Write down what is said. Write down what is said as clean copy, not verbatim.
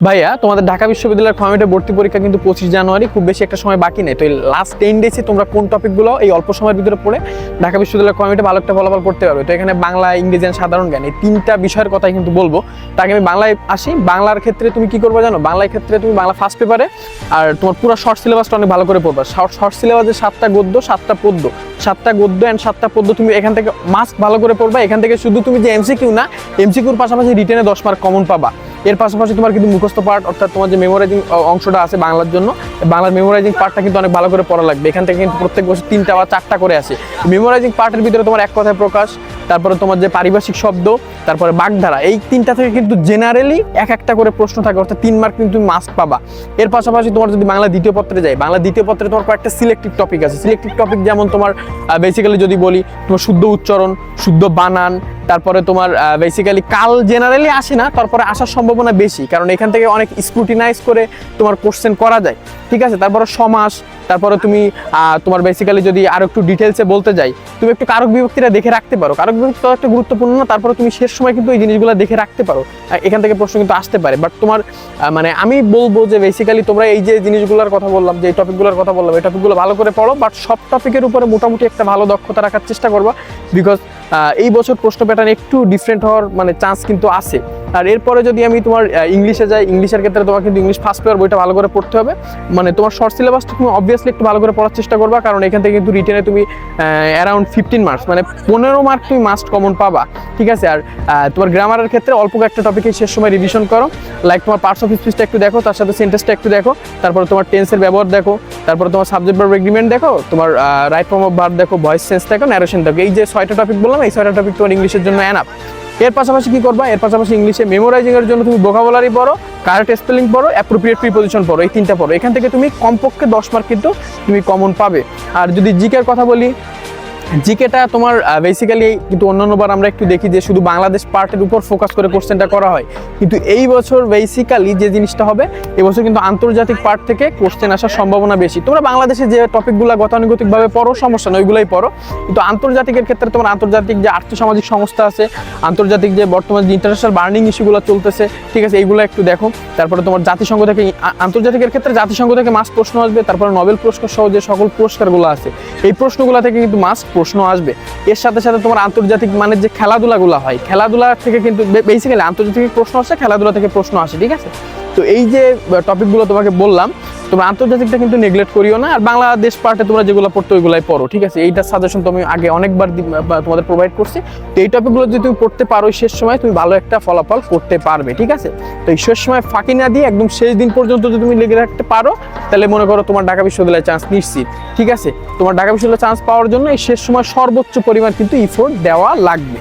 ভাইয়া তোমাদের ঢাকা বিশ্ববিদ্যালয়ের ফর্মেটে ভর্তি পরীক্ষা কিন্তু 25 জানুয়ারি, খুব বেশি একটা সময় বাকি নেই। তো এই লাস্ট 10 ডেজে তোমরা কোন টপিকগুলো এই অল্প সময়ের ভিতরে পড়ে ঢাকা বিশ্ববিদ্যালয়ের ফর্মেটে ভালো একটা ফলাফল করতে পারবে। তো এখানে বাংলা, ইংরেজি আর সাধারণ জ্ঞান এই তিনটা বিষয়ের কথাই কিন্তু বলবো। তাকে আমি বাংলায় আসি। বাংলার ক্ষেত্রে তুমি কি করবে জানো? বাংলার ক্ষেত্রে তুমি বাংলা ফার্স্ট পেপারে আর তোমার পুরো শর্ট সিলেবাসটা অনেক ভালো করে পড়বা। শর্ট সিলেবাসে 7টা গদ্য, 7টা পদ্য, 7টা গদ্য অ্যান্ড 7টা পদ্য তুমি এখান থেকে মাস্ক ভালো করে পড়বা। এখান থেকে শুধু তুমি যে এমসিকিউ না, এমসিকিউর পাশাপাশি রিটেনে 10 মার্ক কমন পাবা। এর পাশাপাশি তোমার কিন্তু মুখস্থ পার্ট, অর্থাৎ তোমার যে মেমোরাইজিং অংশটা আছে বাংলার জন্য, বাংলার মেমোরাইজিং পার্টটা কিন্তু অনেক ভালো করে পড়া লাগবে। এখান থেকে কিন্তু প্রত্যেক বছর 3টা বা 4টা করে আসে। মেমোরাইজিং পার্টের ভিতরে তোমার এক কথায় প্রকাশ, তারপরে তোমার যে পারিভাষিক শব্দ, তারপরে বাগধারা, এই 3টা থেকে কিন্তু জেনারেলি একটা করে প্রশ্ন থাকে, অর্থাৎ 3 মার্ক কিন্তু তুমি মাস্ক পাবা। এর পাশাপাশি তোমার যদি বাংলা দ্বিতীয় পত্রে যায়, বাংলা দ্বিতীয় পত্রে তোমার কয়েকটা সিলেক্টিভ টপিক আছে। সিলেক্টিভ টপিক যেমন তোমার বেসিক্যালি যদি বলি, তোমার শুদ্ধ উচ্চারণ, শুদ্ধ বানান, তারপরে তোমার বেসিক্যালি কাল জেনারেলি আসে না, তারপরে আসার সম্ভাবনা বেশি, কারণ এখান থেকে অনেক স্ক্রুটিনাইজ করে তোমার কোশ্চেন করা যায়। ঠিক আছে, তারপরে সমাস, তারপরে তুমি তোমার বেসিক্যালি যদি আরো একটু ডিটেলসে বলতে যাই, তুমি একটু কারক বিভক্তিটা দেখে রাখতে পারো। কারক বিভক্তি তো একটা গুরুত্বপূর্ণ না, তারপরে তুমি শেষ সময় কিন্তু এই জিনিসগুলো দেখে রাখতে পারো। এখান থেকে প্রশ্ন কিন্তু আসতে পারে। বাট তোমার মানে আমি বলবো যে বেসিক্যালি তোমরা এই যে জিনিসগুলোর কথা বললাম, যে টপিকগুলোর কথা বললাম, এই টপিকগুলো ভালো করে পড়ো, বাট সব টপিকের উপরে মোটামুটি একটা ভালো দক্ষতা রাখার চেষ্টা করবা। বিকজ এই বছর প্রশ্ন প্যাটার্ন একটু ডিফারেন্ট হওয়ার মানে চান্স কিন্তু আছে। আর এরপরে যদি আমি তোমার ইংলিশে যাই, ইংলিশের ক্ষেত্রে তোমার কিন্তু ইংলিশ ফার্স্ট পেপার বইটা ভালো করে পড়তে হবে। মানে তোমার শর্ট সিলেবাসটা তুমি অবভিয়াসলি একটু ভালো করে পড়ার চেষ্টা করবা, কারণ এখান থেকে কিন্তু রিটেনে তুমি অ্যারাউন্ড 15 মার্কস, মানে 15 মার্ক তুমি মাস্ট কমন পাবা। ঠিক আছে, আর তোমার গ্রামারের ক্ষেত্রে অল্প একটা টপিকে শেষ সময় রিভিশন করো। লাইক তোমার পার্টস অফ স্পিচটা একটু দেখো, তার সাথে সেন্টেন্সটা একটু দেখো, তারপরে তোমার টেন্সের ব্যবহার দেখো, তারপরে তোমার সাবজেক্ট ভার্ব এগ্রিমেন্ট দেখো, তোমার রাইট ফর্ম অফ ভার্ব দেখো, ভয়েস সেন্স দেখো, ন্যারেশন দেখো। এই যে 6টা টপিক বললাম, এই 6টা টপিক তোমার ইংলিশের জন্য এনাফ। এর পাশাপাশি কি করবা? এর পাশাপাশি ইংলিশে মেমোরাইজিং এর জন্য তুমি ভোকাবুলারি পড়ো, কারেক্ট স্পেলিং পড়ো, অ্যাপ্রোপ্রিয়েট প্রিপোজিশন পড়ো, এই 3টা পড়ো। এখান থেকে তুমি কমপক্ষে 10 মার্ক কিন্তু তুমি কমন পাবে। আর যদি জিকের কথা বলি, জিকেটা তোমার বেসিক্যালি কিন্তু অন্যান্যবার আমরা একটু দেখি যে শুধু বাংলাদেশ পার্টের উপর ফোকাস করে কোশ্চেনটা করা হয়, কিন্তু এই বছর বেসিক্যালি যে জিনিসটা হবে, এবছর কিন্তু আন্তর্জাতিক পার্ট থেকে কোশ্চেন আসার সম্ভাবনা বেশি। তোমরা বাংলাদেশে যে টপিকগুলো গতানুগতিকভাবে পড়ো, সমস্যা নয়, ওইগুলোই পড়ো, কিন্তু আন্তর্জাতিকের ক্ষেত্রে তোমার আন্তর্জাতিক যে আর্থসামাজিক সংস্থা আছে, আন্তর্জাতিক যে বর্তমানে যে ইন্টারন্যাশনাল বার্নিং ইস্যুগুলো চলতেছে, ঠিক আছে, এইগুলো একটু দেখো। তারপরে তোমার জাতিসংঘ থেকে, আন্তর্জাতিকের ক্ষেত্রে জাতিসংঘ থেকে মাস্ট প্রশ্ন আসবে, তারপরে নোবেল পুরস্কার সহ যে সকল পুরস্কারগুলো আছে, এই প্রশ্নগুলো থেকে কিন্তু মাস্ট প্রশ্ন আসবে। এর সাথে সাথে তোমার আন্তর্জাতিক মানের যে খেলাধুলাগুলো হয়, খেলাধুলা থেকে কিন্তু বেসিক্যালি আন্তর্জাতিক প্রশ্ন আসে, খেলাধুলা থেকে প্রশ্ন আসে। ঠিক আছে, তো এই যে টপিকগুলো তোমাকে বললাম, তোমরা আন্তর্জাতিকটা কিন্তু নেগলেক্ট করিও না। আর বাংলাদেশ পার্টে তোমরা যেগুলো পড়তো ওইগুলাই পড়ো। ঠিক আছে, এইটার সাজেশন তুমি আগে অনেকবার তোমাদের প্রোভাইড করছি। তো এই টপিকগুলো যদি তুমি পড়তে পারো, শেষ সময় তুমি ভালো একটা ফলাফল করতে পারবে। ঠিক আছে, তো এই শেষ সময় ফাঁকি না দিয়ে একদম শেষ দিন পর্যন্ত যদি তুমি লেগে রাখতে পারো, তাহলে মনে করো তোমার ঢাকা বিশ্ববিদ্যালয়ে চান্স নিশ্চিত। ঠিক আছে, তোমার ঢাকা বিশ্ববিদ্যালয়ে চান্স পাওয়ার জন্য এই শেষ সময় সর্বোচ্চ পরিমাণ কিন্তু ইফোর্ট দেওয়া লাগবে।